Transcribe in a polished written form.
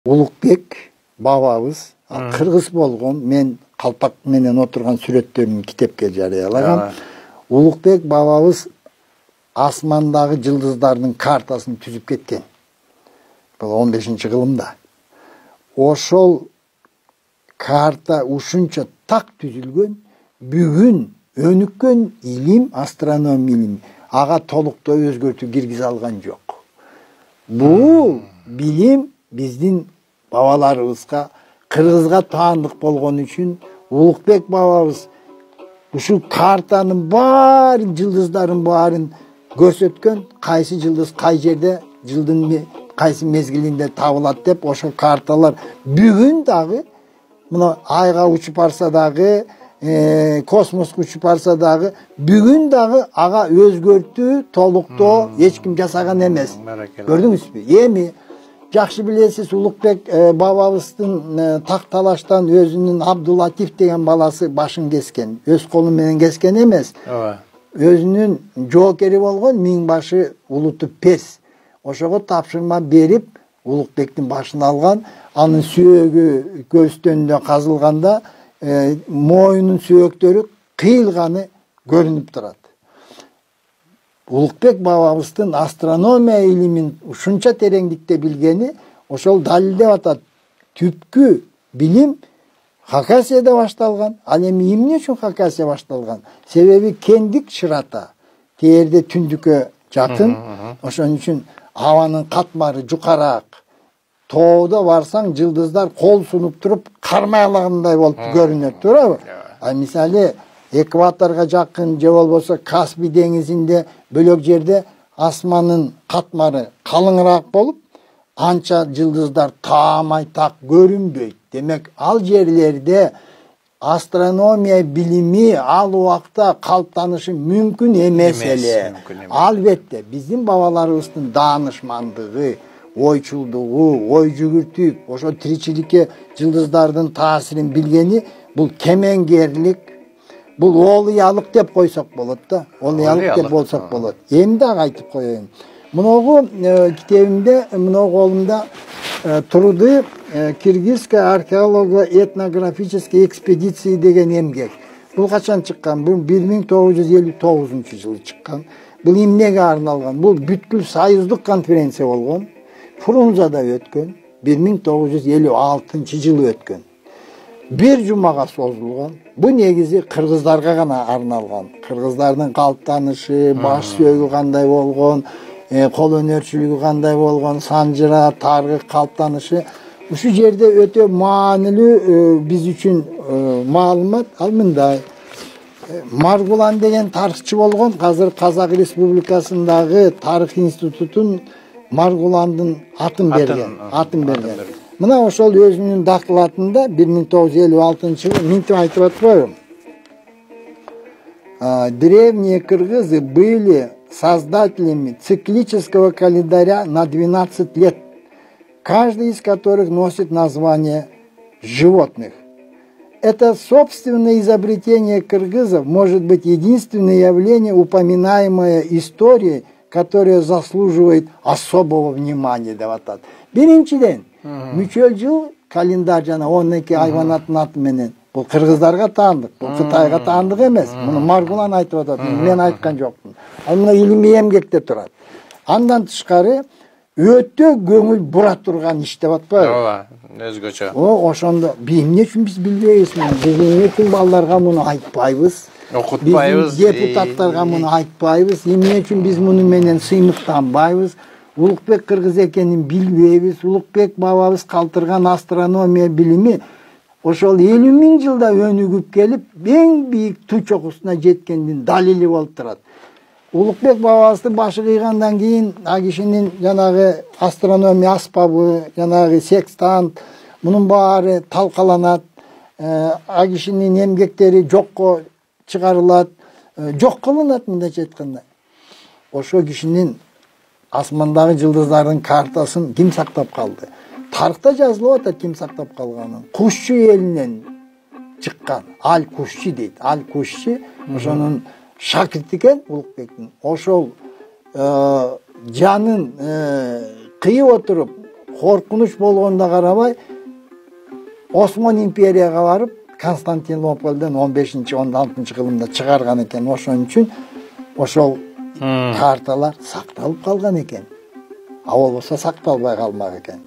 Улукбек бабабыз кыргыз болгон, мен калпак менен отурган сүрөттөрүн китепке жарыялагам. Улукбек бабабыз асмандагы жылдыздардын картасын түзүп кеткен. Бул 15-кылымда. Ошол карта ушунча так түзүлгөн, бүгүн өнүккөн илим, астрономия илими ага толуктоо өзгөртүү киргизе алган жок. Бул билим биздин бабаларыбызга, кыргызга таандык болгон үчүн Улукбек бабабыз ушул картанын баарын, жылдыздардын баарын көрсөткөн, кайсы жылдыз кай жерде, жылдын кайсы мезгилинде табылат деп, ошол карталар бүгүн дагы мына айга учуп барса дагы, космоско учуп барса дагы, бүгүн дагы ага өзгөртүү, толуктоо эч ким жасаган эмес. Көрдүңүзбү? Эми жакшы билесиз, Улукбек бабабыздын так талаштан өзүнүн Абдулатиф деген баласы башын кескен. Өз колу менен кескен эмес. Өзүнүн жоокери болгон Миңбашы Улуту Пес. Ошого тапшырма берип, Улукбектин башын алган. Анын сүйөгү көстөнүндө казылганда моюнун сүйөктөрү кыйылганы көрүнүп турат. Улукбек бабабыздын астрономия илимин ушунча тереңдикте билгени ошол далилдеп атат. Түпкү билим Хакасияда башталган. Ал эми эмне үчүн Хакасия башталган? Себеби кендик шырата тээрде түндүккө жакын. Ошон үчүн абанын катмары жукараак. Тоодо барсаң жылдыздар кол сунуп туруп кармайлагандай болуп көрүнөт, туурабы? А мисалы экваторго жакын же болбосо Каспий деңизинде бөлөк жерде асманын катмары калыңыраак болуп, анча жылдыздар таамай так көрүнбөйт. Демек, ал жерлерде астрономия билими ал убакта калыптанышы мүмкүн эмес эле. Албетте, биздин бабаларыбыздын даанышмандыгы, ойчулдугу, ой жүгүртүп, ошо тиричиликке жылдыздардын таасирин билгени, бул кемеңгерлик, бул олуялык деп койсок болот да. Олуялык деп болсок болот. Эми дагы айтып коеюн. Муногу китебимде, муногу колумда турду Киргизская археолого-этнографическая экспедиция деген эмгек. Бул качан чыккан? Бул 1959-жылы чыккан. Бул эмнеге арналган? Бул бүткүл союздук конференция болгон. Фрунзада өткөн. 1956-жылы өткөн. Бир жумага созулган. Бу негизи кыргыздарга гана арналган. Кыргыздардын калыптанышы, баш сөөгү кандай болгон, кол өнөрчүлүгү кандай болгон, санжыра, таргы калыптанышы. Ушу жерде өтө маанилүү биз үчүн маалымат. Ал мындай. Маргулан деген тарыхчы болгон, азыр Казак Республикасындагы тарых институтун Маргуландын атын берген. Мына ошол өзүнүн докладында 1956-жылы мынтип айтып атпайбы? Древние кыргызы были создателями циклического календаря на 12 лет, каждый из которых носит название животных. Это собственное изобретение кыргызов может быть единственное явление, упоминаемое историей, которое заслуживает особого внимания. Биринчиден, мүчөл жыл календар жана 12 айванаттын аты менен. Бул кыргыздарга таандык, бул Кытайга таандык эмес. Муну Маргулан айтып атат, мен айткан жокмун. Ал мына илимий эмгекте турат. Андан тышкары өтө көңүл бура турган иш деп атпайбы? Ооба, өзгөчө. Ошондо эмне үчүн биз билбейбиз муну? Биз эмне үчүн балдарга муну айтпайбыз? Окутпайбыз. Депутаттарга муну айтпайбыз? Эмне үчүн биз муну менен сыймыктанбайбыз? Улукбек кыргыз экенин билбейбиз. Улукбек бабабыз калтырган астрономия билими ошол 50.000 жылда өнүгүп келип, эң бийик ту чокусуна жеткендин далили болуп турат. Улукбек бабабыздын башы кыйгандан кийин а кишинин жанагы астрономия аспабы, жанагы секстант, мунун баары талкаланат. А кишинин эмгектери жокко чыгарылат, жок кылынат мындайча айтканда. Ошо кишинин асмандагы жылдыздардын картасын ким сактап калды? Тарыхта жазылып атат ким сактап калганын. Кушчу элинен чыккан. Аль-Кушчи дейт. Аль-Кушчи ошонун шакирти экен Улукбектин. Ошол жанын кыйып отуруп, коркунуч болгонуна карабай Осман империяга барып Константинополден 15-16 кылымда чыгарган экен. Ошон үчүн ошол карталар сакталып калган экен. А болбосо сакталбай калмак экен.